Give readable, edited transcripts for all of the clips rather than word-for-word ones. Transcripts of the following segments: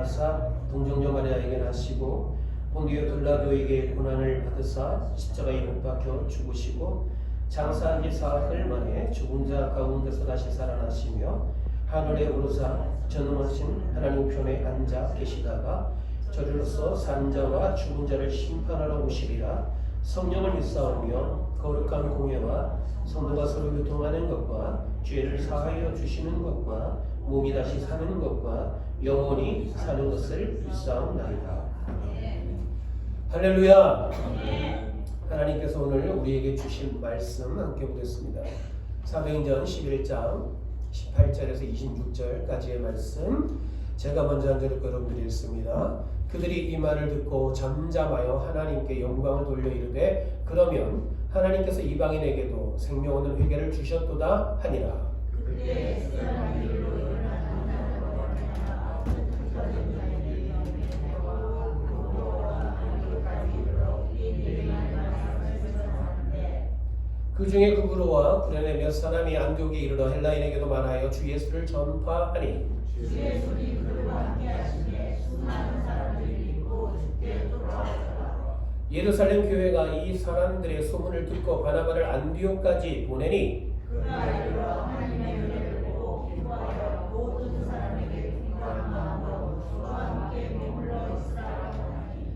사랑하사 동정녀 마리아에게 나시고 본디오 빌라도에게 고난을 받으사 십자가에 못 박혀 죽으시고 장사한 지 사흘 만에 죽은 자 가운데서 다시 살아나시며 하늘에 오르사 전능하신 하나님 편에 앉아 계시다가 저리로서 산 자와 죽은 자를 심판하러 오시리라. 성령을 믿사오며 거룩한 공예와 성도가 서로 교통하는 것과 죄를 사하여 주시는 것과 몸이 다시 사는 것과 영원히 사는 것을 믿사옵나이다. 할렐루야. 하나님께서 오늘 우리에게 주신 말씀 함께 보겠습니다. 사도행전 11장 18절에서 26절까지의 말씀, 제가 먼저 한 절을 여러분들이 읽습니다. 그들이 이 말을 듣고 잠잠하여 하나님께 영광을 돌려 이르되 그러면 하나님께서 이방인에게도 생명 얻는 회개를 주셨도다 하니라. 그 중에 그브로와 구레네 몇 사람이 안디옥에 이르러 헬라인에게도 말하여 주 예수를 전파하니 주 예수님 그들과 함께 하시되 수많은 사람들이 믿고 주께 돌아왔더라. 예루살렘 교회가 이 사람들의 소문을 듣고 바나바를 안디옥까지 보내니 그날 이르러 하나님의 은혜를 보고 기뻐하여 모든 사람에게 기뻐하는 마음으로 주와 함께 머물러 있으라 하니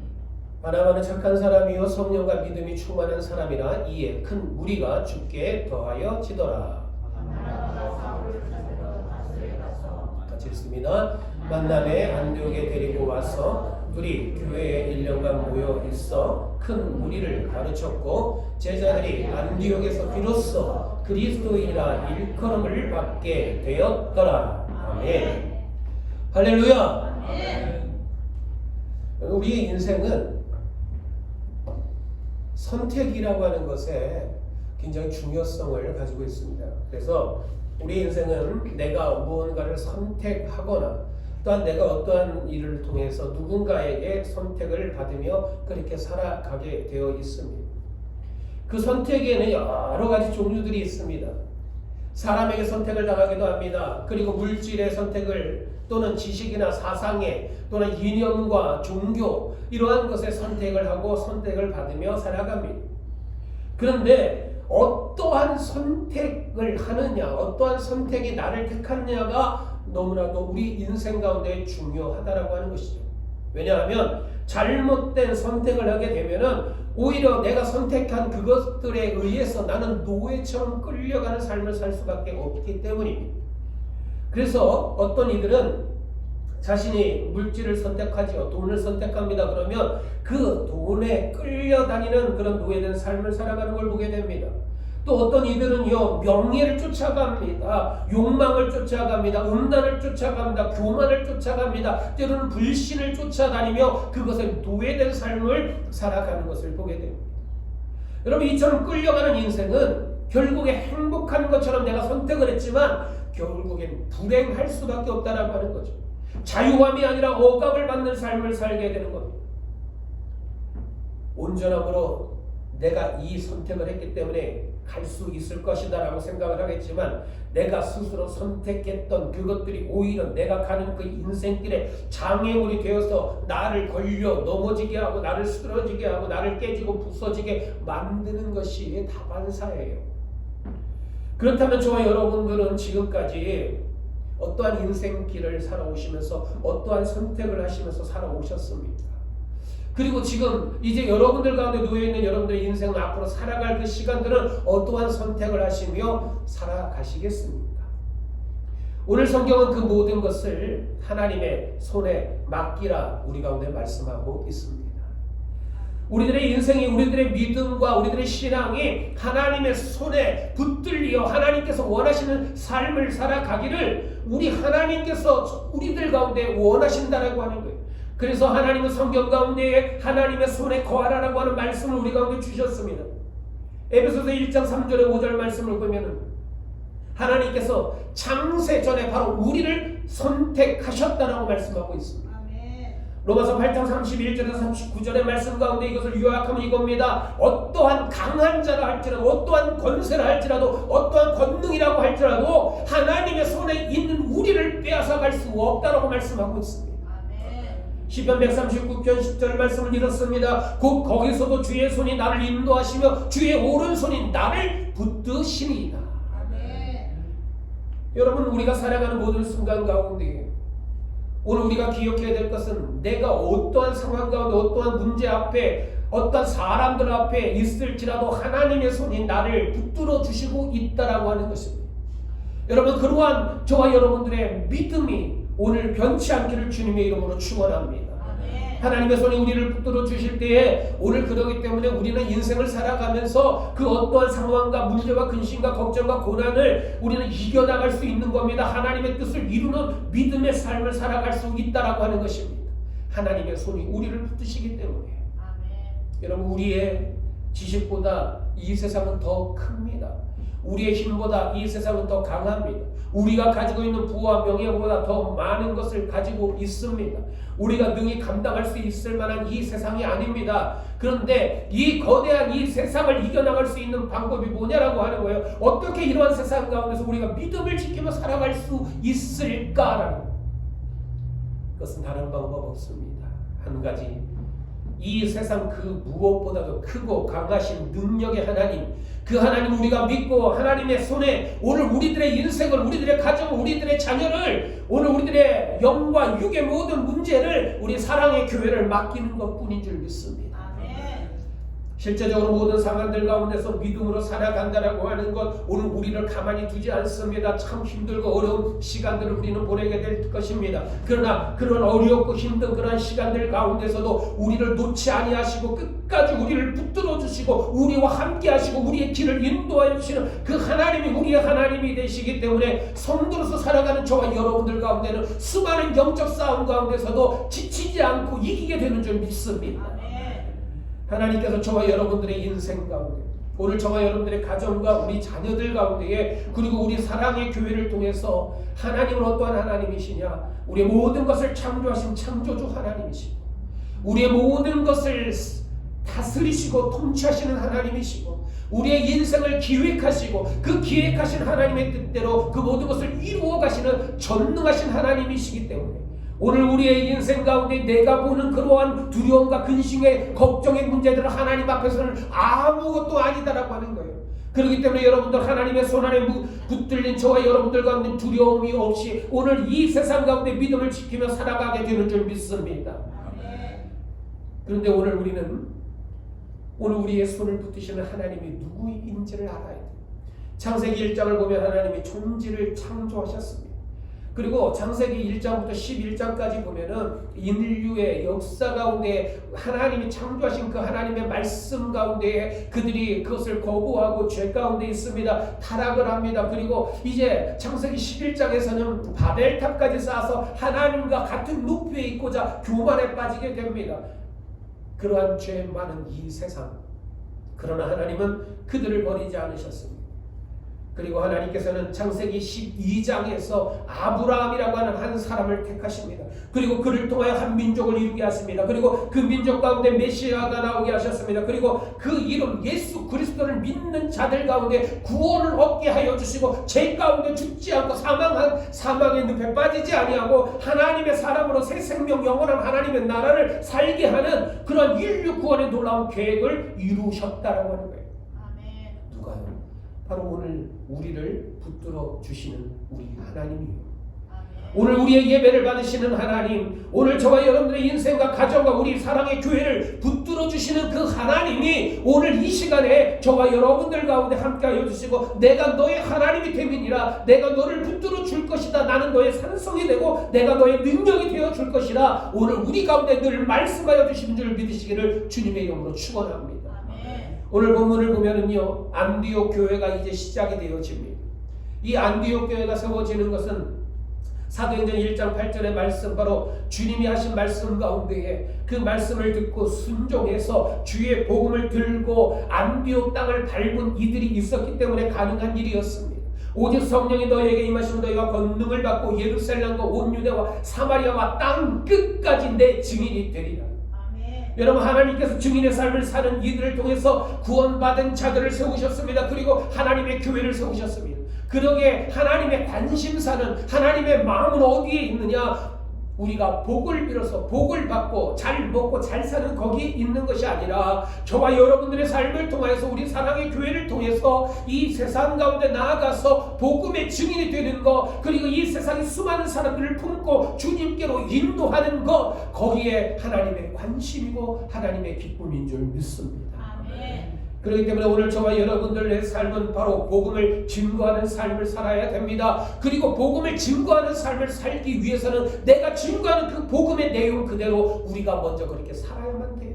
바나바는 착한 사람이요 성령과 믿음이 충만한 사람이라 이에 큰 무리가 주께 더하여 지더라. 바나바가 사울을 찾으러 다스에 가서 같이 읽습니다. 만남에 안디옥에 데리고 와서 둘이 교회에 1년간 모여 있어 큰 무리를 가르쳤고 제자들이 안디옥에서 비로소 그리스도인이라 일컬음을 받게 되었더라. 아멘. 할렐루야. 우리 인생은 선택이라고 하는 것에 굉장히 중요성을 가지고 있습니다. 그래서 우리 인생은 내가 무언가를 선택하거나 또한 내가 어떠한 일을 통해서 누군가에게 선택을 받으며 그렇게 살아가게 되어 있습니다. 그 선택에는 여러 가지 종류들이 있습니다. 사람에게 선택을 당하기도 합니다. 그리고 물질의 선택을 또는 지식이나 사상의 또는 이념과 종교 이러한 것에 선택을 하고 선택을 받으며 살아갑니다. 그런데 어떠한 선택을 하느냐, 어떠한 선택이 나를 택하느냐가 너무나도 우리 인생 가운데 중요하다라고 하는 것이죠. 왜냐하면 잘못된 선택을 하게 되면은 오히려 내가 선택한 그것들에 의해서 나는 노예처럼 끌려가는 삶을 살 수밖에 없기 때문입니다. 그래서 어떤 이들은 자신이 물질을 선택하지요. 돈을 선택합니다. 그러면 그 돈에 끌려다니는 그런 노예된 삶을 살아가는 걸 보게 됩니다. 또 어떤 이들은요, 명예를 쫓아갑니다. 욕망을 쫓아갑니다. 음란을 쫓아갑니다. 교만을 쫓아갑니다. 때로는 불신을 쫓아다니며 그것에 노예된 삶을 살아가는 것을 보게 됩니다. 여러분, 이처럼 끌려가는 인생은 결국에 행복한 것처럼 내가 선택을 했지만 결국엔 불행할 수밖에 없다라고 하는 거죠. 자유함이 아니라 억압을 받는 삶을 살게 되는 겁니다. 온전함으로 내가 이 선택을 했기 때문에 갈 수 있을 것이다 라고 생각을 하겠지만 내가 스스로 선택했던 그것들이 오히려 내가 가는 그 인생길에 장애물이 되어서 나를 걸려 넘어지게 하고 나를 쓰러지게 하고 나를 깨지고 부서지게 만드는 것이 다반사예요. 그렇다면 저와 여러분들은 지금까지 어떠한 인생길을 살아오시면서 어떠한 선택을 하시면서 살아오셨습니까? 그리고 지금 이제 여러분들 가운데 놓여있는 여러분들의 인생은 앞으로 살아갈 그 시간들은 어떠한 선택을 하시며 살아가시겠습니까? 오늘 성경은 그 모든 것을 하나님의 손에 맡기라 우리 가운데 말씀하고 있습니다. 우리들의 인생이, 우리들의 믿음과 우리들의 신앙이 하나님의 손에 붙들려 하나님께서 원하시는 삶을 살아가기를 우리 하나님께서 우리들 가운데 원하신다라고 하는 거예요. 그래서 하나님은 성경 가운데 하나님의 손에 거하라라고 하는 말씀을 우리 가운데 주셨습니다. 에베소서 1장 3절에 5절 말씀을 보면은 하나님께서 창세 전에 바로 우리를 선택하셨다라고 말씀하고 있습니다. 로마서 8장 31절에서 39절의 말씀 가운데 이것을 요약하면 이겁니다. 어떠한 강한 자라 할지라도, 어떠한 권세라 할지라도, 어떠한 권능이라고 할지라도 하나님의 손에 있는 우리를 빼앗아갈 수 없다라고 말씀하고 있습니다. 시편 139편 10절 말씀을 읽었습니다. 곧 거기서도 주의 손이 나를 인도하시며 주의 오른손이 나를 붙드시니이다. 여러분, 우리가 살아가는 모든 순간 가운데 오늘 우리가 기억해야 될 것은 내가 어떠한 상황 가운데 어떠한 문제 앞에 어떤 사람들 앞에 있을지라도 하나님의 손이 나를 붙들어 주시고 있다라고 하는 것입니다. 여러분, 그러한 저와 여러분들의 믿음이 오늘 변치 않기를 주님의 이름으로 축원합니다. 하나님의 손이 우리를 붙들어 주실 때에 오늘 그러기 때문에 우리는 인생을 살아가면서 그 어떠한 상황과 문제와 근심과 걱정과 고난을 우리는 이겨나갈 수 있는 겁니다. 하나님의 뜻을 이루는 믿음의 삶을 살아갈 수 있다라고 하는 것입니다. 하나님의 손이 우리를 붙드시기 때문에. 여러분, 우리의 지식보다 이 세상은 더 큽니다. 우리의 힘보다 이 세상은 더 강합니다. 우리가 가지고 있는 부와 명예보다 더 많은 것을 가지고 있습니다. 우리가 능히 감당할 수 있을 만한 이 세상이 아닙니다. 그런데 이 거대한 이 세상을 이겨나갈 수 있는 방법이 뭐냐라고 하는 거예요. 어떻게 이러한 세상 가운데서 우리가 믿음을 지키며 살아갈 수 있을까라는, 그것은 다른 방법 없습니다. 한 가지, 이 세상 그 무엇보다도 크고 강하신 능력의 하나님, 그 하나님 우리가 믿고 하나님의 손에 오늘 우리들의 인생을, 우리들의 가정을, 우리들의 자녀를, 오늘 우리들의 영과 육의 모든 문제를 우리 사랑의 교회를 맡기는 것뿐인 줄 믿습니다. 실제적으로 모든 상황들 가운데서 믿음으로 살아간다라고 하는 것, 오늘 우리를 가만히 두지 않습니다. 참 힘들고 어려운 시간들을 우리는 보내게 될 것입니다. 그러나 그런 어렵고 힘든 그런 시간들 가운데서도 우리를 놓지 아니하시고 끝까지 우리를 붙들어 주시고 우리와 함께 하시고 우리의 길을 인도하여 주시는 그 하나님이 우리의 하나님이 되시기 때문에 성도로서 살아가는 저와 여러분들 가운데는 수많은 영적 싸움 가운데서도 지치지 않고 이기게 되는 줄 믿습니다. 하나님께서 저와 여러분들의 인생 가운데, 오늘 저와 여러분들의 가정과 우리 자녀들 가운데에, 그리고 우리 사랑의 교회를 통해서 하나님은 어떠한 하나님이시냐? 우리의 모든 것을 창조하신 창조주 하나님이시고 우리의 모든 것을 다스리시고 통치하시는 하나님이시고 우리의 인생을 기획하시고 그 기획하신 하나님의 뜻대로 그 모든 것을 이루어 가시는 전능하신 하나님이시기 때문에 오늘 우리의 인생 가운데 내가 보는 그러한 두려움과 근심의 걱정의 문제들은 하나님 앞에서는 아무것도 아니다라고 하는 거예요. 그렇기 때문에 여러분들, 하나님의 손 안에 붙들린 저와 여러분들 가운데 두려움이 없이 오늘 이 세상 가운데 믿음을 지키며 살아가게 되는 줄 믿습니다. 그런데 오늘 우리는 오늘 우리의 손을 붙드시는 하나님이 누구인지를 알아야 돼요. 창세기 1장을 보면 하나님이 존재를 창조하셨습니다. 그리고 창세기 1장부터 11장까지 보면은 인류의 역사 가운데 하나님이 창조하신 그 하나님의 말씀 가운데 그들이 그것을 거부하고 죄 가운데 있습니다. 타락을 합니다. 그리고 이제 창세기 11장에서는 바벨탑까지 쌓아서 하나님과 같은 높이에 있고자 교만에 빠지게 됩니다. 그러한 죄 많은 이 세상, 그러나 하나님은 그들을 버리지 않으셨습니다. 그리고 하나님께서는 창세기 12장에서 아브라함이라고 하는 한 사람을 택하십니다. 그리고 그를 통하여 한 민족을 이루게 하십니다. 그리고 그 민족 가운데 메시아가 나오게 하셨습니다. 그리고 그 이름 예수 그리스도를 믿는 자들 가운데 구원을 얻게 하여 주시고 죄 가운데 죽지 않고 사망의 늪에 빠지지 아니하고 하나님의 사람으로 새 생명 영원한 하나님의 나라를 살게 하는 그런 인류 구원의 놀라운 계획을 이루셨다라고 하는 거예요. 누가요? 바로 오늘 우리를 붙들어 주시는 우리 하나님이에요. 오늘 우리의 예배를 받으시는 하나님, 오늘 저와 여러분들의 인생과 가정과 우리 사랑의 교회를 붙들어 주시는 그 하나님이 오늘 이 시간에 저와 여러분들 가운데 함께하여 주시고 내가 너의 하나님이 됨이니라, 내가 너를 붙들어 줄 것이다, 나는 너의 산성이 되고 내가 너의 능력이 되어 줄 것이라 오늘 우리 가운데 늘 말씀하여 주시는 줄 믿으시기를 주님의 이름으로 축원합니다. 오늘 본문을 보면은요, 안디옥 교회가 이제 시작이 되어집니다. 이 안디옥 교회가 세워지는 것은 사도행전 1장 8절의 말씀, 바로 주님이 하신 말씀 가운데에 그 말씀을 듣고 순종해서 주의 복음을 들고 안디옥 땅을 밟은 이들이 있었기 때문에 가능한 일이었습니다. 오직 성령이 너희에게 임하시면 너희가 권능을 받고 예루살렘과 온 유대와 사마리아와 땅 끝까지 내 증인이 되리라. 여러분, 하나님께서 증인의 삶을 사는 이들을 통해서 구원받은 자들을 세우셨습니다. 그리고 하나님의 교회를 세우셨습니다. 그러기에 하나님의 관심사는, 하나님의 마음은 어디에 있느냐? 우리가 복을 빌어서 복을 받고 잘 먹고 잘 사는 거기 있는 것이 아니라 저와 여러분들의 삶을 통해서 우리 사랑의 교회를 통해서 이 세상 가운데 나아가서 복음의 증인이 되는 것, 그리고 이 세상의 수많은 사람들을 품고 주님께로 인도하는 것, 거기에 하나님의 관심이고 하나님의 기쁨인 줄 믿습니다. 아멘. 그렇기 때문에 오늘 저와 여러분들의 삶은 바로 복음을 증거하는 삶을 살아야 됩니다. 그리고 복음을 증거하는 삶을 살기 위해서는 내가 증거하는 그 복음의 내용 그대로 우리가 먼저 그렇게 살아야만 돼요.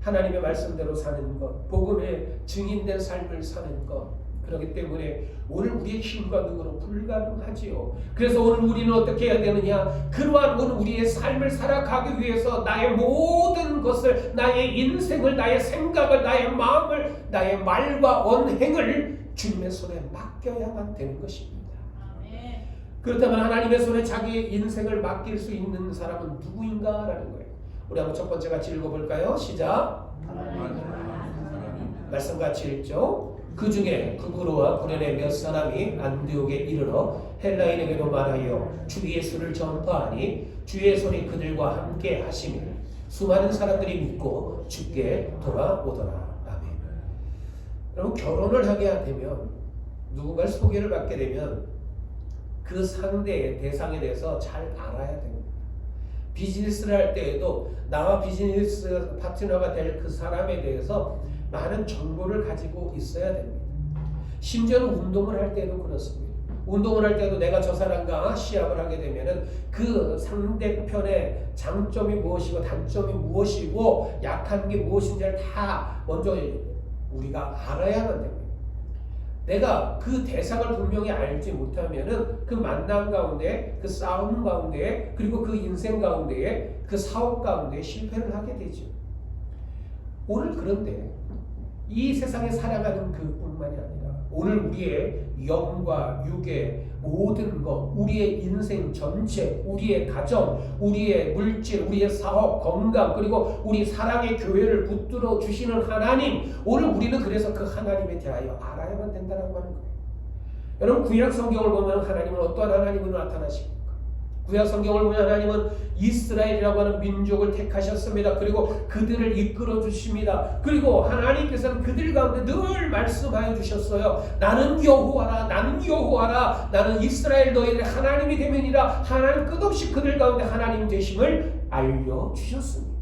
하나님의 말씀대로 사는 것, 복음의 증인된 삶을 사는 것. 그렇기 때문에 오늘 우리의 힘과 능으로 불가능하지요. 그래서 오늘 우리는 어떻게 해야 되느냐? 그러한 오늘 우리의 삶을 살아가기 위해서 나의 모든 것을, 나의 인생을, 나의 생각을, 나의 마음을, 나의 말과 언행을 주님의 손에 맡겨야만 되는 것입니다. 아멘. 그렇다면 하나님의 손에 자기의 인생을 맡길 수 있는 사람은 누구인가라는 거예요. 우리 한번 첫 번째 같이 읽어볼까요? 시작. 말씀 같이 읽죠. 그 중에 구브로와 구레네 몇 사람이 안디옥에 이르러 헬라인에게도 말하여 주 예수를 전파하니 주의 손이 그들과 함께 하시니 수많은 사람들이 믿고 주께 돌아오더라. 아멘. 여러분, 결혼을 하게 되면, 누군가를 소개를 받게 되면 그 상대의 대상에 대해서 잘 알아야 됩니다. 비즈니스를 할 때에도 나와 비즈니스 파트너가 될 그 사람에 대해서 많은 정보를 가지고 있어야 됩니다. 심지어는 운동을 할 때도 그렇습니다. 운동을 할 때도 내가 저 사람과 시합을 하게 되면은 그 상대편의 장점이 무엇이고 단점이 무엇이고 약한 게 무엇인지를 다 먼저 우리가 알아야만 됩니다. 내가 그 대상을 분명히 알지 못하면은 그 만남 가운데, 그 싸움 가운데, 그리고 그 인생 가운데, 그 사업 가운데 실패를 하게 되죠. 오늘 그런데 이 세상에 살아가는 그뿐만이 아니라 오늘 우리의 영과 육의 모든 것, 우리의 인생 전체, 우리의 가정, 우리의 물질, 우리의 사업, 건강, 그리고 우리 사랑의 교회를 붙들어 주시는 하나님, 오늘 우리는 그래서 그 하나님에 대하여 알아야만 된다는 하는 거예요. 여러분, 구약 성경을 보면 하나님은 어떠한 하나님으로 나타나십니까? 구약 성경을 보면 하나님은 이스라엘이라고 하는 민족을 택하셨습니다. 그리고 그들을 이끌어 주십니다. 그리고 하나님께서는 그들 가운데 늘 말씀하여 주셨어요. 나는 여호와라, 나는 여호와라, 나는 이스라엘 너희들의 하나님이 되면이라. 하나님 끝없이 그들 가운데 하나님 되심을 알려주셨습니다.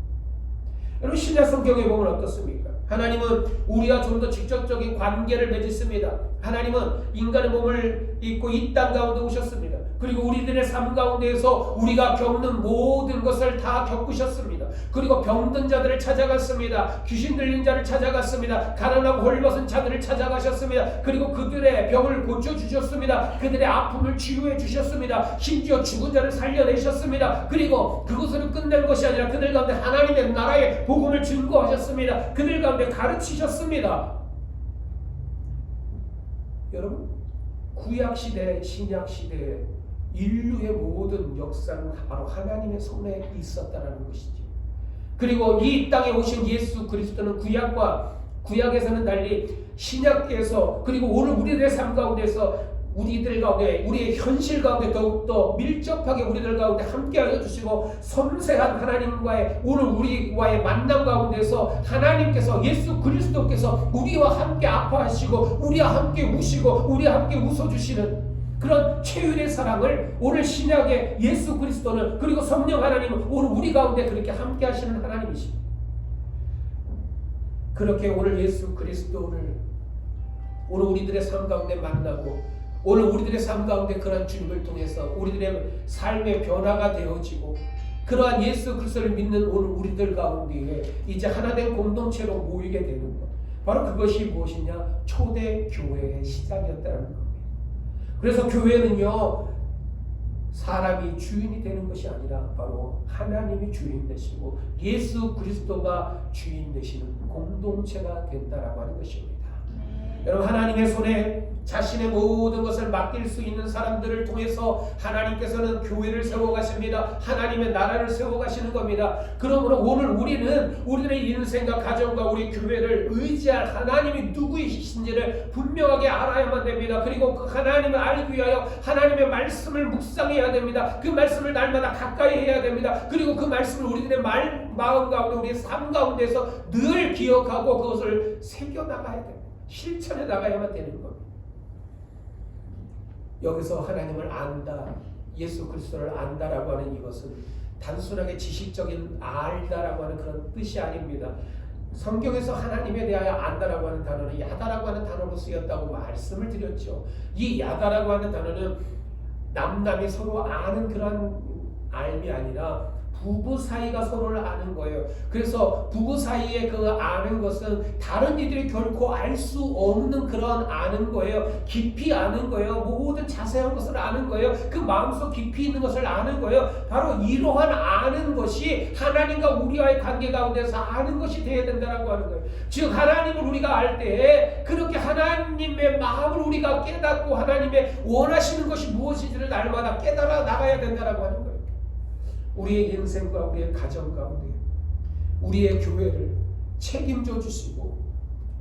여러분, 신약 성경에 보면 어떻습니까? 하나님은 우리와 좀 더 직접적인 관계를 맺었습니다. 하나님은 인간의 몸을 입고 이 땅 가운데 오셨습니다. 그리고 우리들의 삶 가운데에서 우리가 겪는 모든 것을 다 겪으셨습니다. 그리고 병든 자들을 찾아갔습니다. 귀신 들린 자를 찾아갔습니다. 가난하고 헐벗은 자들을 찾아가셨습니다. 그리고 그들의 병을 고쳐주셨습니다. 그들의 아픔을 치유해 주셨습니다. 심지어 죽은 자를 살려내셨습니다. 그리고 그것으로 끝낸 것이 아니라 그들 가운데 하나님의 나라의 복음을 증거하셨습니다. 그들 가운데 가르치셨습니다. 여러분, 구약시대, 신약시대에 인류의 모든 역사는 바로 하나님의 손에 있었다는 것이죠. 그리고 이 땅에 오신 예수 그리스도는 구약에서는 달리 신약에서, 그리고 오늘 우리들의 삶 가운데서 우리들 가운데, 우리의 현실 가운데 더욱더 밀접하게 우리들 가운데 함께하여 주시고, 섬세한 하나님과의 오늘 우리와의 만남 가운데서 하나님께서, 예수 그리스도께서 우리와 함께 아파하시고 우리와 함께 우시고 우리와 함께 웃어주시는 그런 최유의 사랑을 오늘 신약의 예수 그리스도는, 그리고 성령 하나님은 오늘 우리 가운데 그렇게 함께 하시는 하나님이십니다. 그렇게 오늘 예수 그리스도를 오늘 우리들의 삶 가운데 만나고, 오늘 우리들의 삶 가운데 그런 주님을 통해서 우리들의 삶의 변화가 되어지고, 그러한 예수 그리스도를 믿는 오늘 우리들 가운데에 이제 하나된 공동체로 모이게 되는 것, 바로 그것이 무엇이냐? 초대 교회의 시작이었다는 겁니다. 그래서 교회는요, 사람이 주인이 되는 것이 아니라 바로 하나님이 주인 되시고 예수 그리스도가 주인 되시는 공동체가 된다라고 하는 것입니다. 여러분, 하나님의 손에 자신의 모든 것을 맡길 수 있는 사람들을 통해서 하나님께서는 교회를 세워가십니다. 하나님의 나라를 세워가시는 겁니다. 그러므로 오늘 우리는 우리들의 인생과 가정과 우리 교회를 의지할 하나님이 누구이신지를 분명하게 알아야만 됩니다. 그리고 그 하나님을 알기 위하여 하나님의 말씀을 묵상해야 됩니다. 그 말씀을 날마다 가까이 해야 됩니다. 그리고 그 말씀을 우리들의 마음 가운데, 우리의 삶 가운데서 늘 기억하고 그것을 새겨나가야 됩니다. 실천해 나가야만 되는 겁니다. 여기서 하나님을 안다, 예수 그리스도를 안다라고 하는 이것은 단순하게 지식적인 알다라고 하는 그런 뜻이 아닙니다. 성경에서 하나님에 대하여 안다라고 하는 단어는 야다라고 하는 단어로 쓰였다고 말씀을 드렸죠. 이 야다라고 하는 단어는 남남이 서로 아는 그런 알미 아니라 부부 사이가 서로를 아는 거예요. 그래서 부부 사이에 그 아는 것은 다른 이들이 결코 알 수 없는 그런 아는 거예요. 깊이 아는 거예요. 모든 자세한 것을 아는 거예요. 그 마음속 깊이 있는 것을 아는 거예요. 바로 이러한 아는 것이 하나님과 우리와의 관계 가운데서 아는 것이 되어야 된다고 하는 거예요. 즉 하나님을 우리가 알 때 그렇게 하나님의 마음을 우리가 깨닫고 하나님의 원하시는 것이 무엇인지를 날마다 깨달아 나가야 된다고 하는 거예요. 우리의 인생과 우리의 가정 가운데 우리의 교회를 책임져 주시고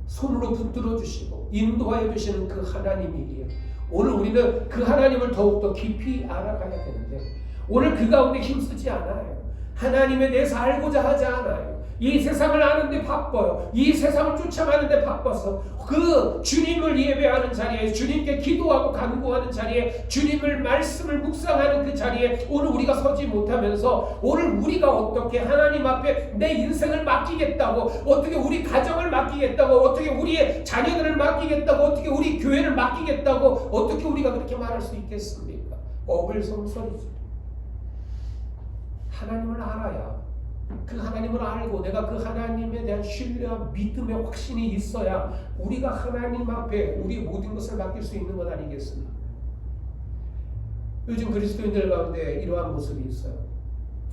손으로 붙들어 주시고 인도하여 주시는 그 하나님이기에 오늘 우리는 그 하나님을 더욱더 깊이 알아가야 되는데 오늘 그 가운데 힘쓰지 않아요. 하나님에 대해서 알고자 하지 않아요. 이 세상을 아는데 바빠요. 이 세상을 쫓아가는데 바빠서 그 주님을 예배하는 자리에, 주님께 기도하고 간구하는 자리에, 주님을 말씀을 묵상하는 그 자리에 오늘 우리가 서지 못하면서 오늘 우리가 어떻게 하나님 앞에 내 인생을 맡기겠다고, 어떻게 우리 가정을 맡기겠다고, 어떻게 우리의 자녀들을 맡기겠다고, 어떻게 우리 교회를 맡기겠다고, 어떻게 우리가 그렇게 말할 수 있겠습니까? 어불성설이죠. 하나님을 알아야, 그 하나님을 알고 내가 그 하나님에 대한 신뢰와 믿음의 확신이 있어야 우리가 하나님 앞에 우리의 모든 것을 맡길 수 있는 것 아니겠습니까? 요즘 그리스도인들 가운데 이러한 모습이 있어요.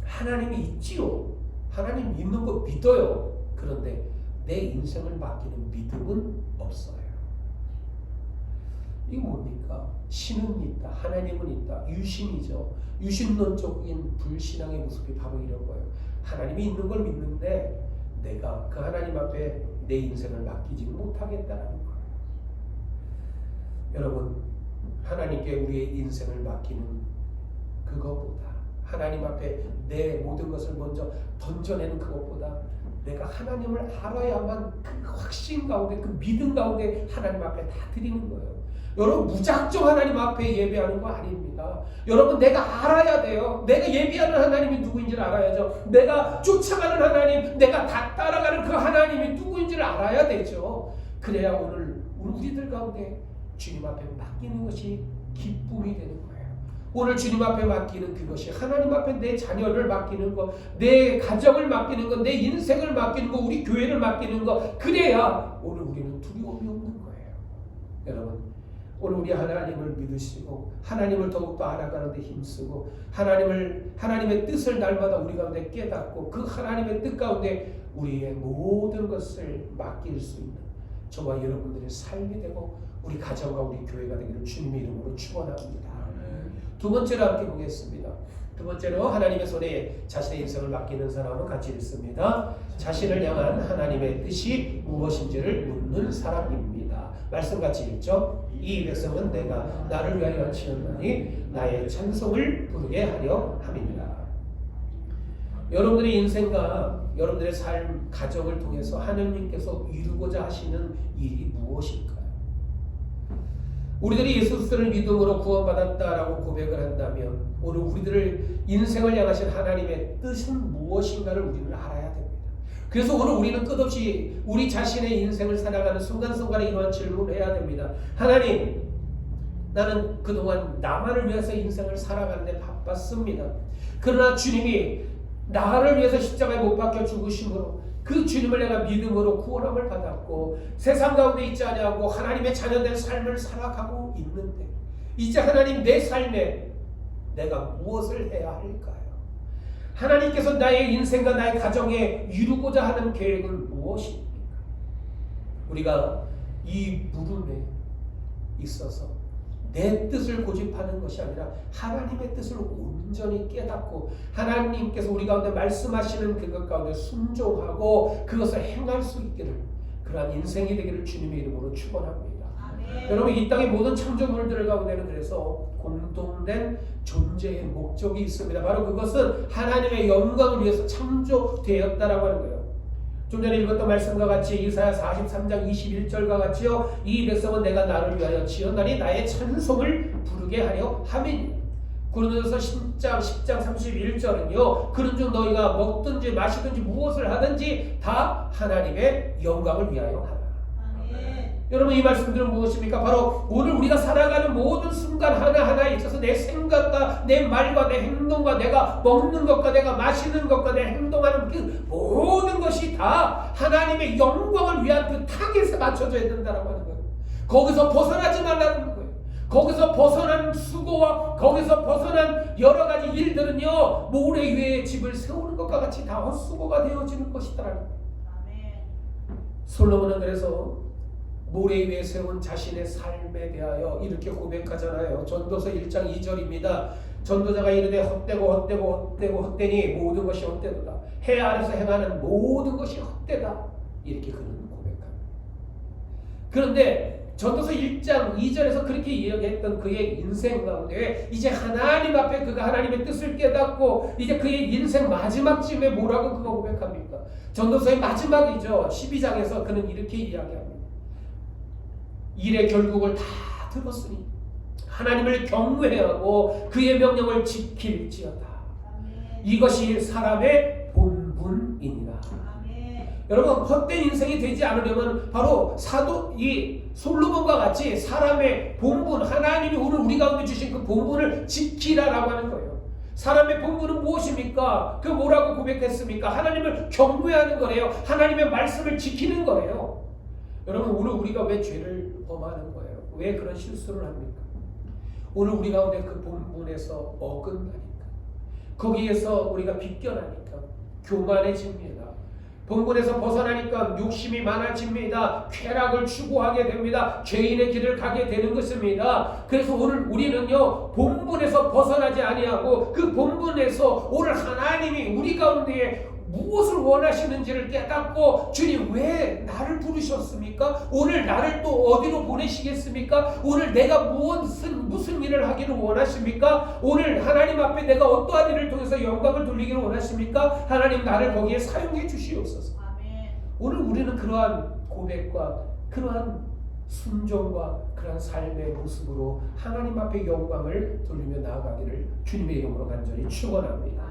하나님이 있지요. 하나님 있는 거 믿어요. 그런데 내 인생을 맡기는 믿음은 없어요. 이게 뭡니까? 신은 있다, 하나님은 있다, 유신이죠. 유신론적인 불신앙의 모습이 바로 이런 거예요. 하나님이 있는 걸 믿는데 내가 그 하나님 앞에 내 인생을 맡기지 못하겠다는 거예요. 여러분, 하나님께 우리의 인생을 맡기는 그것보다, 하나님 앞에 내 모든 것을 먼저 던져내는 그것보다 내가 하나님을 알아야만 그 확신 가운데, 그 믿음 가운데 하나님 앞에 다 드리는 거예요. 여러분, 무작정 하나님 앞에 예배하는 거 아닙니다. 여러분, 내가 알아야 돼요. 내가 예배하는 하나님이 누구인지를 알아야죠. 내가 쫓아가는 하나님, 내가 다 따라가는 그 하나님이 누구인지를 알아야 되죠. 그래야 오늘 우리들 가운데 주님 앞에 맡기는 것이 기쁨이 되는 거예요. 오늘 주님 앞에 맡기는 그것이, 하나님 앞에 내 자녀를 맡기는 것, 내 가정을 맡기는 것, 내 인생을 맡기는 것, 우리 교회를 맡기는 것, 그래야 오늘 우리는 두려움이 없는 거예요. 여러분, 오늘 우리 하나님을 믿으시고 하나님을 더욱더 알아가는 데 힘쓰고 하나님의 뜻을 날마다 우리 가운데 깨닫고 그 하나님의 뜻 가운데 우리의 모든 것을 맡길 수 있는 저와 여러분들의 삶이 되고 우리 가정과 우리 교회가 되기를 주님의 이름으로 축원합니다. 두 번째로 함께 보겠습니다. 두 번째로 하나님의 손에 자신의 인생을 맡기는 사람은 같이 읽습니다. 자신을 향한 하나님의 뜻이 무엇인지를 묻는 사람입니다. 말씀 같이 읽죠. 이 백성은 내가 나를 위하여 지었나니 나의 찬송을 부르게 하려 함이니라. 여러분들의 인생과 여러분들의 삶, 가정을 통해서 하나님께서 이루고자 하시는 일이 무엇일까요? 우리들이 예수 그리스도를 믿음으로 구원받았다라고 고백을 한다면 오늘 우리들을 인생을 향하신 하나님의 뜻은 무엇인가를 우리는 알아야 됩니다. 그래서 오늘 우리는 끝없이 우리 자신의 인생을 살아가는 순간순간에 이러한 질문을 해야 됩니다. 하나님, 나는 그동안 나만을 위해서 인생을 살아가는데 바빴습니다. 그러나 주님이 나를 위해서 십자가에 못 박혀 죽으심으로 그 주님을 내가 믿음으로 구원함을 받았고 세상 가운데 있지 아니하고 하나님의 자녀된 삶을 살아가고 있는데 이제 하나님, 내 삶에 내가 무엇을 해야 할까요? 하나님께서 나의 인생과 나의 가정에 이루고자 하는 계획은 무엇입니까? 우리가 이 물음에 있어서 내 뜻을 고집하는 것이 아니라 하나님의 뜻을 온전히 깨닫고 하나님께서 우리 가운데 말씀하시는 그것 가운데 순종하고 그것을 행할 수 있기를, 그러한 인생이 되기를 주님의 이름으로 축원합니다. 여러분, 이 땅의 모든 창조물들 가운데는 그래서 공동된 존재의 목적이 있습니다. 바로 그것은 하나님의 영광을 위해서 창조되었다라고 하는 거예요. 좀 전에 읽었던 말씀과 같이 이사야 43장 21절과 같이요, 이 백성은 내가 나를 위하여 지었나니 나의 찬송을 부르게 하려 함이니. 고린도전서 10장 31절은요, 그런즉 너희가 먹든지 마시든지 무엇을 하든지 다 하나님의 영광을 위하여 하라. 여러분, 이 말씀들은 무엇입니까? 바로 오늘 우리가 살아가는 모든 순간 하나하나에 있어서 내 생각과 내 말과 내 행동과 내가 먹는 것과 내가 마시는 것과 내 행동하는 그 모든 것이 다 하나님의 영광을 위한 그 타겟에 맞춰져야 된다고 하는 거예요. 거기서 벗어나지 말라는 거예요. 거기서 벗어난 수고와 거기서 벗어난 여러 가지 일들은요, 모래 위에 집을 세우는 것과 같이 다 헛수고가 되어지는 것이다라는 거예요. 솔로몬은 그래서 모래 위에 세운 자신의 삶에 대하여 이렇게 고백하잖아요. 전도서 1장 2절입니다. 전도자가 이르되 헛되니 모든 것이 헛되도다. 해 아래서 행하는 모든 것이 헛되다. 이렇게 그는 고백합니다. 그런데 전도서 1장 2절에서 그렇게 이야기했던 그의 인생 가운데 이제 하나님 앞에 그가 하나님의 뜻을 깨닫고 이제 그의 인생 마지막쯤에 뭐라고 그가 고백합니까? 전도서의 마지막이죠. 12장에서 그는 이렇게 이야기합니다. 일의 결국을 다 들었으니 하나님을 경외하고 그의 명령을 지킬지어다. 이것이 사람의 본분이니라. 여러분, 헛된 인생이 되지 않으려면 바로 이 솔로몬과 같이 사람의 본분, 하나님이 오늘 우리 가운데 주신 그 본분을 지키라라고 하는 거예요. 사람의 본분은 무엇입니까? 그 뭐라고 고백했습니까? 하나님을 경외하는 거래요. 하나님의 말씀을 지키는 거래요. 여러분, 오늘 우리가 왜 죄를 범하는 거예요? 왜 그런 실수를 합니까? 오늘 우리 가운데 그 본분에서 어긋나니까, 거기에서 우리가 비껴나니까 교만해집니다. 본분에서 벗어나니까 욕심이 많아집니다. 쾌락을 추구하게 됩니다. 죄인의 길을 가게 되는 것입니다. 그래서 오늘 우리는요, 본분에서 벗어나지 아니하고 그 본분에서 오늘 하나님이 우리 가운데 무엇을 원하시는지를 깨닫고, 주님 왜 나를 부르셨습니까? 오늘 나를 또 어디로 보내시겠습니까? 오늘 내가 무슨 일을 하기를 원하십니까? 오늘 하나님 앞에 내가 어떠한 일을 통해서 영광을 돌리기를 원하십니까? 하나님, 나를 거기에 사용해 주시옵소서. 오늘 우리는 그러한 고백과 그러한 순종과 그러한 삶의 모습으로 하나님 앞에 영광을 돌리며 나아가기를 주님의 이름으로 간절히 축원합니다.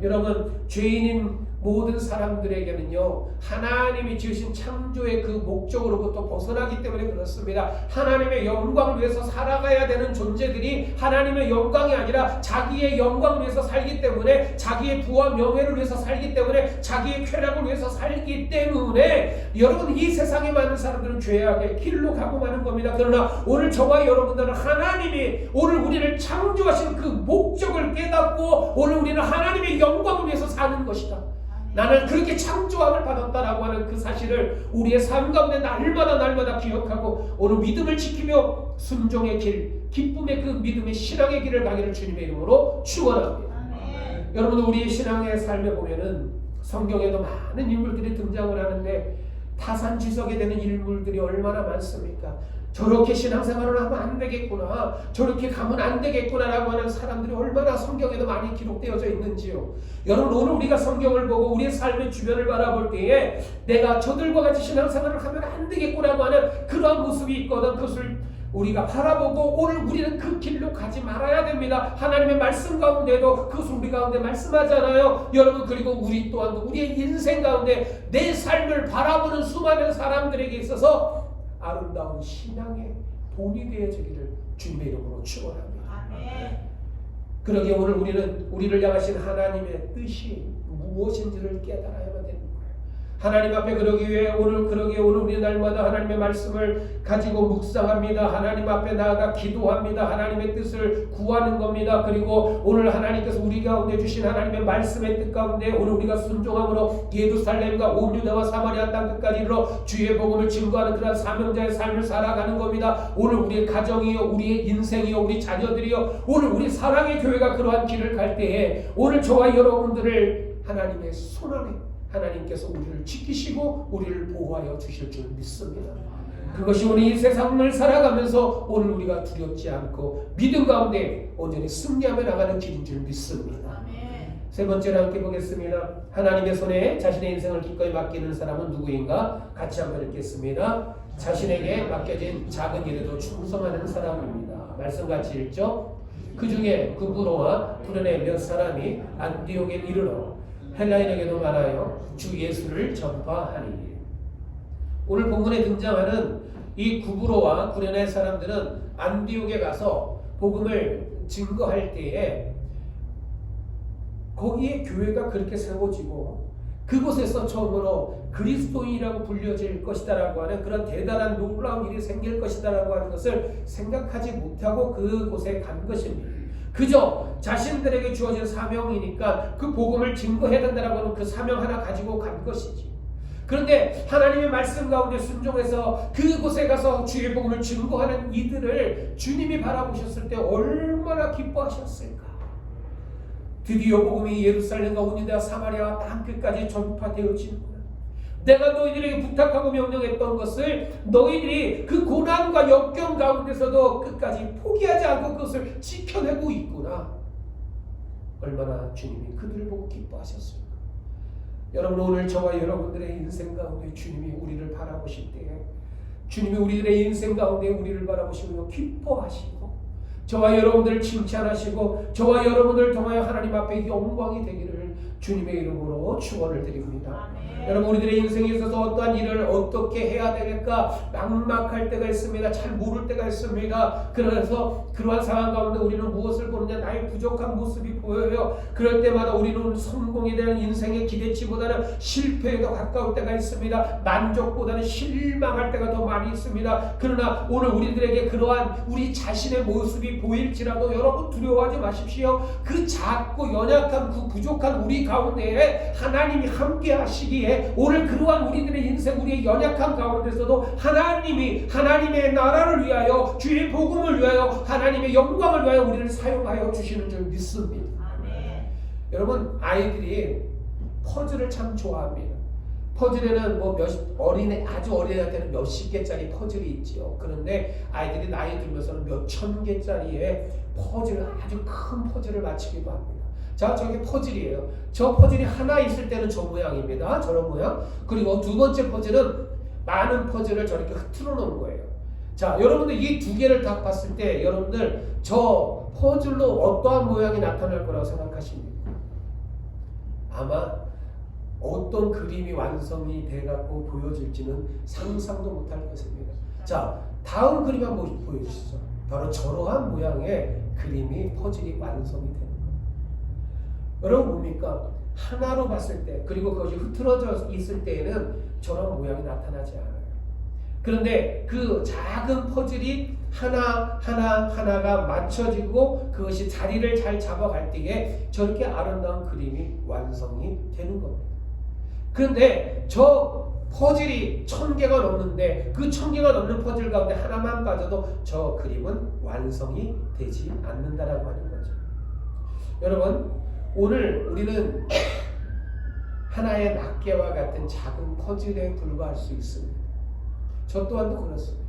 여러분, 죄인인 모든 사람들에게는요, 하나님이 지으신 창조의 그 목적으로부터 벗어나기 때문에 그렇습니다. 하나님의 영광을 위해서 살아가야 되는 존재들이 하나님의 영광이 아니라 자기의 영광을 위해서 살기 때문에, 자기의 부와 명예를 위해서 살기 때문에, 자기의 쾌락을 위해서 살기 때문에 여러분, 이 세상에 많은 사람들은 죄악의 길로 가고 마는 겁니다. 그러나 오늘 저와 여러분들은 하나님이 오늘 우리를 창조하신 그 목적을 깨닫고 오늘 우리는 하나님의 영광을 위해서 사는 것이다. 나는 그렇게 창조함을 받았다라고 하는 그 사실을 우리의 삶 가운데 날마다 기억하고 오늘 믿음을 지키며 순종의 길, 기쁨의 그 믿음의 신앙의 길을 가기를 주님의 이름으로 축원합니다. 여러분, 우리의 신앙의 삶에 보면은 성경에도 많은 인물들이 등장을 하는데 타산지석이 되는 인물들이 얼마나 많습니까? 저렇게 신앙생활을 하면 안 되겠구나, 저렇게 가면 안 되겠구나라고 하는 사람들이 얼마나 성경에도 많이 기록되어져 있는지요. 여러분, 오늘 우리가 성경을 보고 우리의 삶의 주변을 바라볼 때에 내가 저들과 같이 신앙생활을 하면 안 되겠구나라고 하는 그러한 모습이 있거든. 그것을 우리가 바라보고 오늘 우리는 그 길로 가지 말아야 됩니다. 하나님의 말씀 가운데도 그것을 우리 가운데 말씀하잖아요. 여러분, 그리고 우리 또한 우리의 인생 가운데 내 삶을 바라보는 수많은 사람들에게 있어서 아름다운 신앙의 본이 되어지기를 주님의 이름으로 축원합니다. 그러기에 오늘 우리는 우리를 향하신 하나님의 뜻이 무엇인지를 깨달아야만 되는 거예요. 하나님 앞에 그러기 위해 오늘 우리 날마다 하나님의 말씀을 가지고 묵상합니다. 하나님 앞에 나아가 기도합니다. 하나님의 뜻을 구하는 겁니다. 그리고 오늘 하나님께서 우리 가운데 주신 하나님의 말씀의 뜻 가운데 오늘 우리가 순종함으로 예루살렘과 온 유다와 사마리아 땅 끝까지 이르러 주의 복음을 증거하는 그런 사명자의 삶을 살아가는 겁니다. 오늘 우리의 가정이요, 우리의 인생이요, 우리 자녀들이요, 오늘 우리 사랑의 교회가 그러한 길을 갈 때에 오늘 저와 여러분들을 하나님의 손안에 하나님께서 우리를 지키시고 우리를 보호하여 주실 줄 믿습니다. 그것이 우리 이 세상을 살아가면서 오늘 우리가 두렵지 않고 믿음 가운데 온전히 승리하며 나가는 길인 줄 믿습니다. 세 번째로 함께 보겠습니다. 하나님의 손에 자신의 인생을 기꺼이 맡기는 사람은 누구인가? 같이 한번 읽겠습니다. 자신에게 맡겨진 작은 일에도 충성하는 사람입니다. 말씀 같이 읽죠. 그 중에 구브로와 구레네 몇 사람이 안디옥에 이르러 헬라인에게도 말하여 주 예수를 전파하니. 오늘 본문에 등장하는 이 구브로와 구레네 사람들은 안디옥에 가서 복음을 증거할 때에 거기에 교회가 그렇게 세워지고 그곳에서 처음으로 그리스도인이라고 불려질 것이다라고 하는 그런 대단한 놀라운 일이 생길 것이다라고 하는 것을 생각하지 못하고 그곳에 간 것입니다. 그저 자신들에게 주어진 사명이니까 그 복음을 증거해야 된다라고 하는 그 사명 하나 가지고 간 것이지. 그런데 하나님의 말씀 가운데 순종해서 그곳에 가서 주의 복음을 증거하는 이들을 주님이 바라보셨을 때 얼마나 기뻐하셨을까. 드디어 복음이 예루살렘과 온 유다 사마리아 땅 끝까지 전파되어지는구나. 내가 너희들에게 부탁하고 명령했던 것을 너희들이 그 고난과 역경 가운데서도 끝까지 포기하지 않고 그것을 지켜내고 있구나. 얼마나 주님이 그들을 보고 기뻐하셨습니까? 여러분, 오늘 저와 여러분들의 인생 가운데 주님이 우리를 바라보실 때에 주님이 우리들의 인생 가운데 우리를 바라보시며 기뻐하시고 저와 여러분들을 칭찬하시고 저와 여러분들을 통하여 하나님 앞에 영광이 되기를 주님의 이름으로 축원을 드립니다. 여러분, 우리들의 인생에 있어서 어떠한 일을 어떻게 해야 될까 막막할 때가 있습니다. 잘 모를 때가 있습니다. 그래서 그러한 상황 가운데 우리는 무엇을 보느냐? 나의 부족한 모습이 보여요. 그럴 때마다 우리는 성공에 대한 인생의 기대치보다는 실패에 더 가까울 때가 있습니다. 만족보다는 실망할 때가 더 많이 있습니다. 그러나 오늘 우리들에게 그러한 우리 자신의 모습이 보일지라도 여러분 두려워하지 마십시오. 그 작고 연약한 그 부족한 우리 가운데에 하나님이 함께 하시기에 오늘 그러한 우리들의 인생, 우리의 연약한 가운데서도 하나님이 하나님의 나라를 위하여 주의 복음을 위하여 하나님의 영광을 위하여 우리를 사용하여 주시는 줄 믿습니다. 여러분, 아이들이 퍼즐을 참 좋아합니다. 퍼즐에는 아주 어린애한테는 몇십 개짜리 퍼즐이 있지요. 그런데 아이들이 나이 들면서는 몇천 개짜리의 퍼즐, 아주 큰 퍼즐을 맞추기도 합니다. 자, 저게 퍼즐이에요. 저 퍼즐이 하나 있을 때는 저 모양입니다. 저런 모양. 그리고 두 번째 퍼즐은 많은 퍼즐을 저렇게 흐트러 놓은 거예요. 자, 여러분들 이 두 개를 딱 봤을 때 여러분들 저 퍼즐로 어떠한 모양이 나타날 거라고 생각하십니까? 아마 어떤 그림이 완성이 돼갖고 보여질지는 상상도 못할 것입니다. 자, 다음 그림 한번 보여주시죠. 바로 저러한 모양의 그림이 퍼즐이 완성이 되는 거예요. 여러분 뭡니까? 하나로 봤을 때 그리고 그것이 흐트러져 있을 때에는 저런 모양이 나타나지 않아요. 그런데 그 작은 퍼즐이 하나가 맞춰지고 그것이 자리를 잘 잡아갈 때에 저렇게 아름다운 그림이 완성이 되는 겁니다. 그런데 저 퍼즐이 1000개가 넘는데 그 1000개가 넘는 퍼즐 가운데 하나만 빠져도 저 그림은 완성이 되지 않는다라고 하는 거죠. 여러분, 오늘 우리는 하나의 낱개와 같은 작은 퍼즐에 불과할 수 있습니다. 저 또한도 그렇습니다.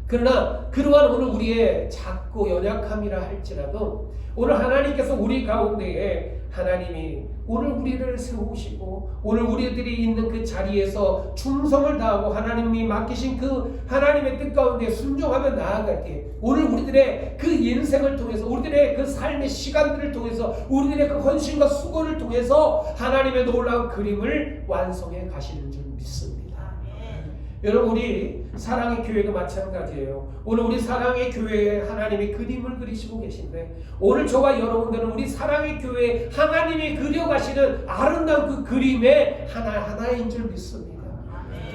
그러나 그러한 오늘 우리의 작고 연약함이라 할지라도 오늘 하나님께서 우리 가운데에 하나님이 오늘 우리를 세우시고 오늘 우리들이 있는 그 자리에서 충성을 다하고 하나님이 맡기신 그 하나님의 뜻 가운데 순종하며 나아갈 때 오늘 우리들의 그 인생을 통해서 우리들의 그 삶의 시간들을 통해서 우리들의 그 헌신과 수고를 통해서 하나님의 놀라운 그림을 완성해 가시는 줄 믿습니다. 여러분 우리 사랑의 교회도 마찬가지예요. 오늘 우리 사랑의 교회에 하나님이 그림을 그리시고 계신데 오늘 저와 여러분들은 우리 사랑의 교회에 하나님이 그려가시는 아름다운 그 그림의 하나하나인 줄 믿습니다.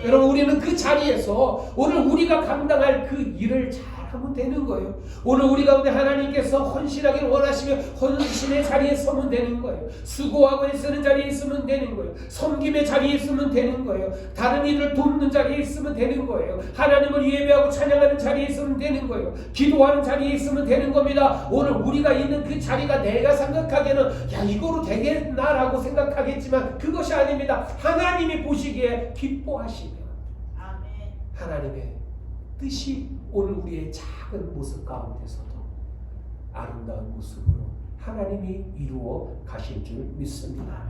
여러분 우리는 그 자리에서 오늘 우리가 감당할 그 일을 잘하면 되는 거예요. 오늘 우리 가운데 하나님께서 헌신하기를 원하시며 헌신의 자리에 서면 되는 거예요. 수고하고 애쓰는 자리에 있으면 되는 거예요. 섬김의 자리에 있으면 되는 거예요. 다른 일을 돕는 자리에 있으면 되는 거예요. 하나님을 예배하고 찬양하는 자리에 있으면 되는 거예요. 기도하는 자리에 있으면 되는 겁니다. 오늘 우리가 있는 그 자리가 내가 생각하기에는 야 이거로 되겠나라고 생각하겠지만 그것이 아닙니다. 하나님이 보시기에 기뻐하시며 하나님의 뜻이 오늘 우리의 작은 모습 가운데서도 아름다운 모습으로 하나님이 이루어 가실 줄 믿습니다.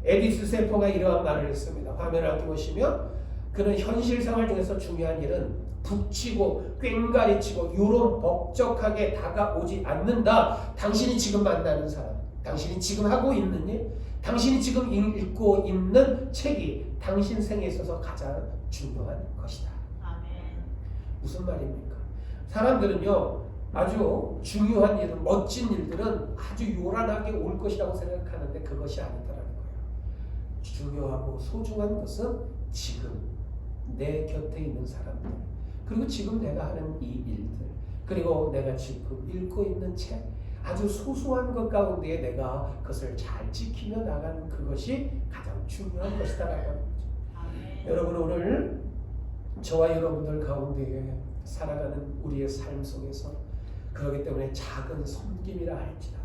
에디스 세포가 이러한 말을 했습니다. 화면을 함께 보시면 그는 현실 생활 중에서 중요한 일은 북치고 꽹가리치고 요런 법적하게 다가오지 않는다. 당신이 지금 만나는 사람, 당신이 지금 하고 있는 일, 당신이 지금 읽고 있는 책이 당신 생에 있어서 가장 중요한 것이다. 무슨 말입니까? 사람들은요 아주 중요한 일은 멋진 일들은 아주 요란하게 올 것이라고 생각하는데 그것이 아니더라는 거예요. 중요하고 소중한 것은 지금 내 곁에 있는 사람들 그리고 지금 내가 하는 이 일들 그리고 내가 지금 읽고 있는 책 아주 소소한 것 가운데 내가 그것을 잘 지키며 나가는 그것이 가장 중요한 것이다라고 하는 거죠. 여러분 오늘 저와 여러분들 가운데에 살아가는 우리의 삶 속에서 그렇기 때문에 작은 섬김이라 할지라도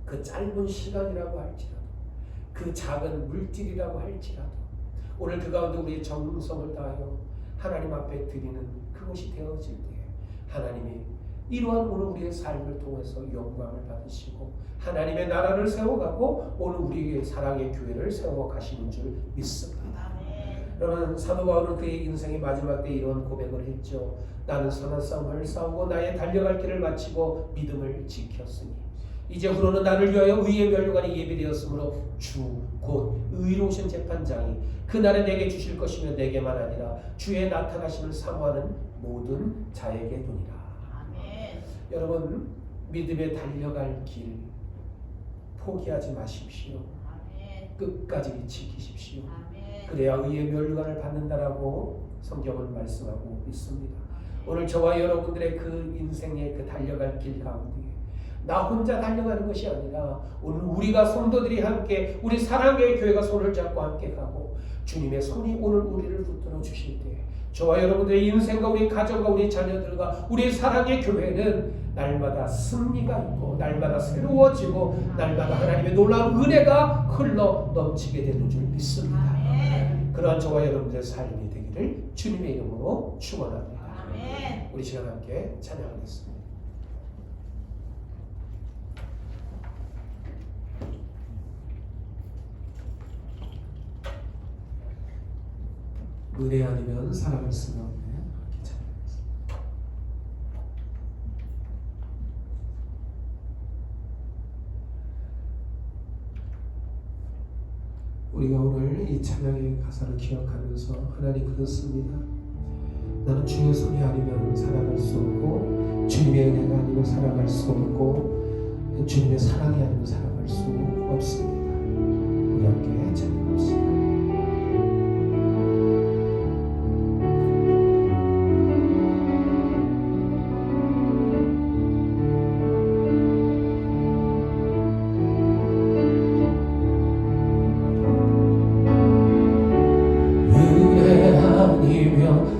그 짧은 시간이라고 할지라도 그 작은 물질이라고 할지라도 오늘 그 가운데 우리의 정성을 다하여 하나님 앞에 드리는 그것이 되어질 때에 하나님이 이러한 오늘 우리의 삶을 통해서 영광을 받으시고 하나님의 나라를 세워가고 오늘 우리의 사랑의 교회를 세워가시는 줄 믿습니다. 여러분 사도 바울은 그의 인생의 마지막 때 이런 고백을 했죠. 나는 선한 싸움을 싸우고 나의 달려갈 길을 마치고 믿음을 지켰으니 이제 후로는 나를 위하여 의의 면류관이 예비되었으므로 주 곧 의로우신 재판장이 그날에 내게 주실 것이며 내게만 아니라 주의 나타나심을 사모하는 모든 자에게 도니라. 여러분 믿음에 달려갈 길 포기하지 마십시오. 끝까지 지키십시오. 그래야 의의 면류관을 받는다라고 성경은 말씀하고 있습니다. 오늘 저와 여러분들의 그 인생의 그 달려갈 길 가운데 나 혼자 달려가는 것이 아니라 오늘 우리가 성도들이 함께 우리 사랑의 교회가 손을 잡고 함께 가고 주님의 손이 오늘 우리를 붙들어 주실 때 저와 여러분들의 인생과 우리 가정과 우리 자녀들과 우리 사랑의 교회는 날마다 승리가 있고 날마다 새로워지고 날마다 하나님의 놀라운 은혜가 흘러 넘치게 되는 줄 믿습니다. 그러한 저와 여러분들의 삶이 되기를 주님의 이름으로 축원합니다. 우리 시간 함께 찬양하겠습니다. 은혜 아니면 살아갈 수가 없네. 이렇게 찬양하겠습니다. 우리가 오늘 이 찬양의 가사를 기억하면서 하나님 그렇습니다. 나는 주의 손이 아니면 살아갈 수 없고 주님의 은혜가 아니면 살아갈 수 없고 주님의 사랑이 아니면 살아갈 수 없습니다. 우리 함께 찬양합시다.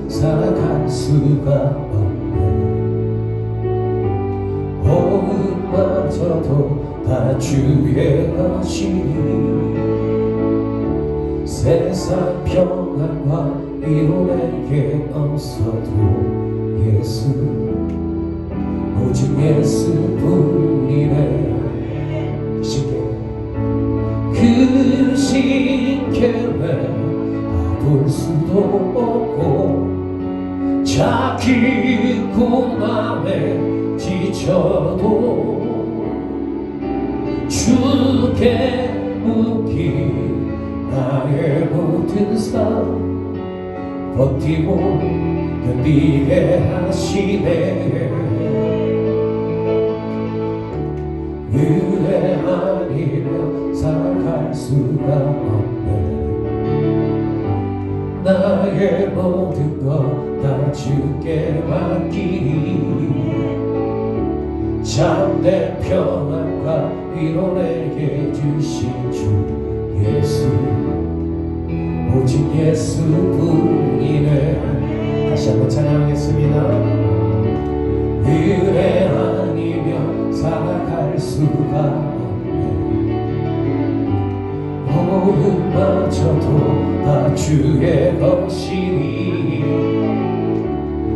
살아갈 수가 없네. 호흡마저도 다 주의 것이니 세상 평안과 위로 내게 없어도 예수 오직 예수뿐이네. 그 신께를 볼 수도 없고 자기 꿈맘에 지쳐도 주께 묻기 나의 모든 삶 버티고 견디게 하시네. 은혜 아니면 살아갈 수가 없네. 나의 모든 것 다 주께 맡기니 참된 평안과 위로 내게 주신 주 예수, 오직 예수뿐이네. 다시 한번 찬양하겠습니다. 은혜 아니면 살아갈 수가 없네. 모든마저도 다 주의 것이니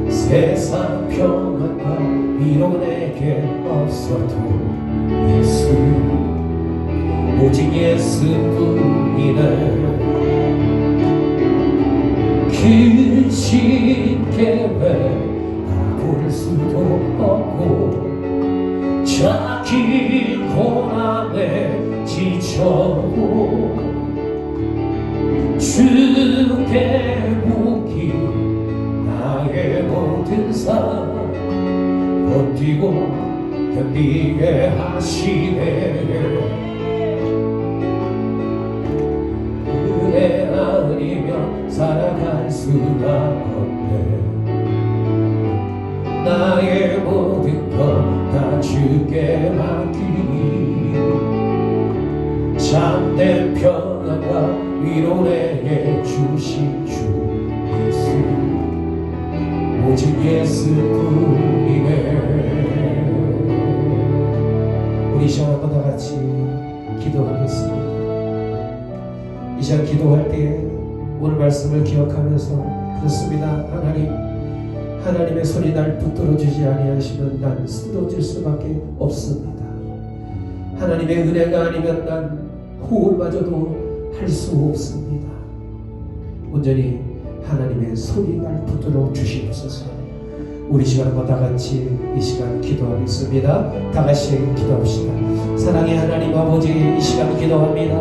세상 평안과 위로 내게 없어도 예수, 오직 예수뿐이네. 긴 계획 볼 수도 없고 작은 고난에 지쳐도 주께 묻기 나의 모든 삶 버티고 견디게 하시네. 은혜 아니면 살아갈 수가 없네. 나의 모든 것 다 주께 맡기니 참된 평안과 위로 내게 주신 주 예수, 오직 예수뿐이네. 우리 이 시간 한번 다 같이 기도하겠습니다. 이 시간 기도할 때 오늘 말씀을 기억하면서 그렇습니다. 하나님의 손이 날 붙들어주지 아니하시면 난 쓰러질 수밖에 없습니다. 하나님의 은혜가 아니면 난 호흡마저도 할 수 없습니다. 온전히 하나님의 손이 날 붙들어 주시옵소서. 우리 시간 한번 다 같이 이 시간 기도하겠습니다. 다 같이 기도합시다. 사랑의 하나님 아버지, 이 시간 기도합니다.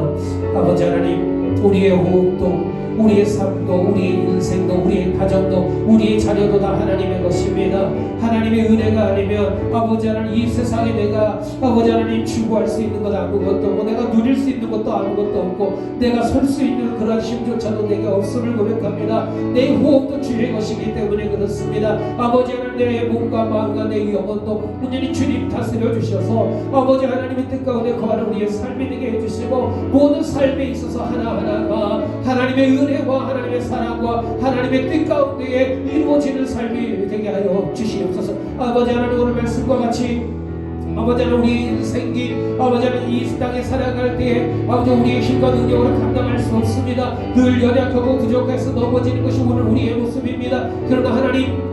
아버지 하나님, 우리의 호흡도, 우리의 삶도, 우리의 인생도, 우리의 가정도, 우리의 자녀도 다 하나님의 것입니다. 하나님의 은혜가 아니면 아버지 하나님, 이 세상에 내가 아버지 하나님 추구할 수 있는 것 아무것도 없고, 내가 누릴 수 있는 것도 아무것도 없고, 내가 설 수 있는 그런 힘조차도 내게 없음을 고백합니다. 내 호흡도 주의 것이기 때문에 그렇습니다. 아버지 하나님, 내 몸과 마음과 내 영혼도 온전히 주님 다스려 주셔서 아버지 하나님의 뜻 가운데 거하는 우리의 삶이 되게 해주시고, 모든 삶에 있어서 하나하나가 하나님의 은혜와 하나님의 사랑과 하나님의 뜻 가운데에 이루어지는 삶이 되게 하여 주시옵소서. 아버지 하나님, 오늘 말씀과 같이 아버지 하나님, 우리 인생이 아버지 하나님 이 땅에 살아갈 때에 아버지 우리의 힘과 능력으로 감당할 수 없습니다. 늘 연약하고 부족해서 넘어지는 것이 오늘 우리의 모습입니다. 그러나 하나님,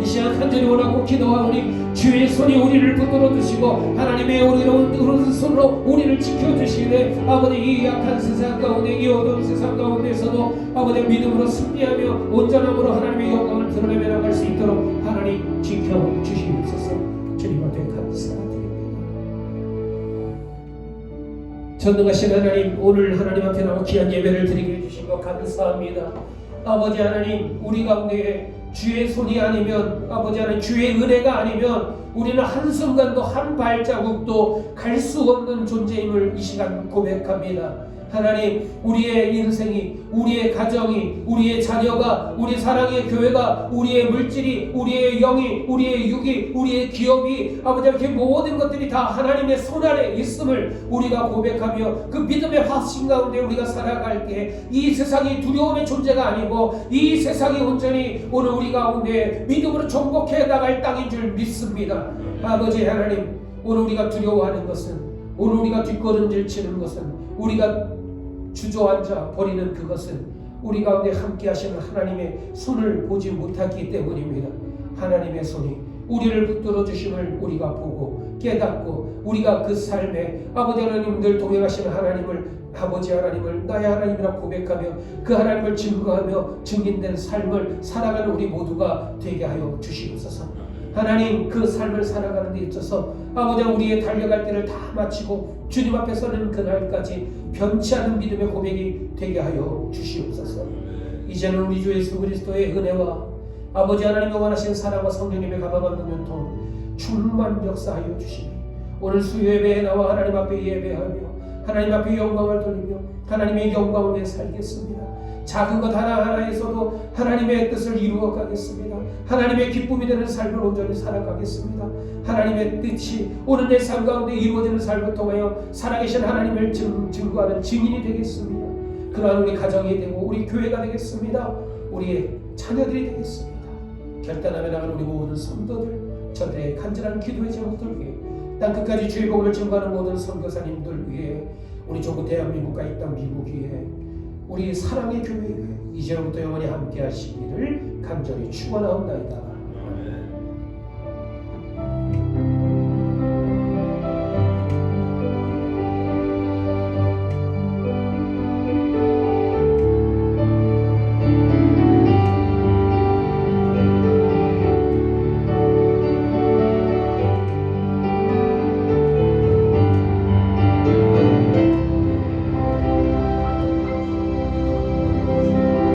이 시간 간절히 원하고 기도하오니 주의 손이 우리를 붙들어 주시고 하나님의 오른손으로 우리를 지켜주시되 아버지 이 약한 세상 가운데, 이 어두운 세상 가운데서도 아버지 믿음으로 승리하며 온전함으로 하나님의 영광을 드러내며 나갈 수 있도록 하나님 지켜주시옵소서. 주님 앞에 감사드립니다. 전능하신 하나님, 오늘 하나님 앞에 나와 귀한 예배를 드리게 해주신 것 감사합니다. 아버지 하나님, 우리 가운데 주의 손이 아니면 아버지 하나님 주의 은혜가 아니면 우리는 한순간도 한 발자국도 갈 수 없는 존재임을 이 시간 고백합니다. 하나님, 우리의 인생이, 우리의 가정이, 우리의 자녀가, 우리 사랑의 교회가, 우리의 물질이, 우리의 영이, 우리의 육이, 우리의 기업이 아버지 이렇게 모든 것들이 다 하나님의 손 아래 있음을 우리가 고백하며 그 믿음의 확신 가운데 우리가 살아갈 때 이 세상이 두려움의 존재가 아니고 이 세상이 온전히 오늘 우리 가운데 믿음으로 정복해 나갈 땅인 줄 믿습니다. 아버지 하나님, 오늘 우리가 두려워하는 것은, 오늘 우리가 뒷걸음질 치는 것은, 우리가 주저앉아 버리는 그것은 우리 가운데 함께 하시는 하나님의 손을 보지 못하기 때문입니다. 하나님의 손이 우리를 붙들어 주심을 우리가 보고 깨닫고 우리가 그 삶에 아버지 하나님 늘 동행하시는 하나님을, 아버지 하나님을 나의 하나님이라 고백하며 그 하나님을 증거하며 증인된 삶을 살아가는 우리 모두가 되게 하여 주시옵소서. 하나님, 그 삶을 살아가는 데 있어서 아버지 우리의 달려갈 때를 다 마치고 주님 앞에 서는 그날까지 변치 않은 믿음의 고백이 되게 하여 주시옵소서. 이제는 우리 주 예수 그리스도의 은혜와 아버지 하나님의 원하신 사랑과 성령님의 가방없는 연통 충만 역사하여 주시니 오늘 수요 예배에 나와 하나님 앞에 예배하며 하나님 앞에 영광을 돌리며 하나님의 영광을 위해 살겠습니다. 작은 것 하나하나에서도 하나님의 뜻을 이루어 가겠습니다. 하나님의 기쁨이 되는 삶을 온전히 살아가겠습니다. 하나님의 뜻이 오늘 내 삶 가운데 이루어지는 삶을 통하여 살아계신 하나님을 증거하는 증인이 되겠습니다. 그러한 우리 가정이 되고 우리 교회가 되겠습니다. 우리의 자녀들이 되겠습니다. 결단하며 나가는 우리 모든 성도들, 저들의 간절한 기도의 제목들 위해 땅 끝까지 주의 복음을 증거하는 모든 선교사님들 위해 우리 조국 대한민국과 이 땅 미국 위해 우리 사랑의 교회 위해 이제부터 영원히 함께 하시기를 간절히 축원하옵나이다.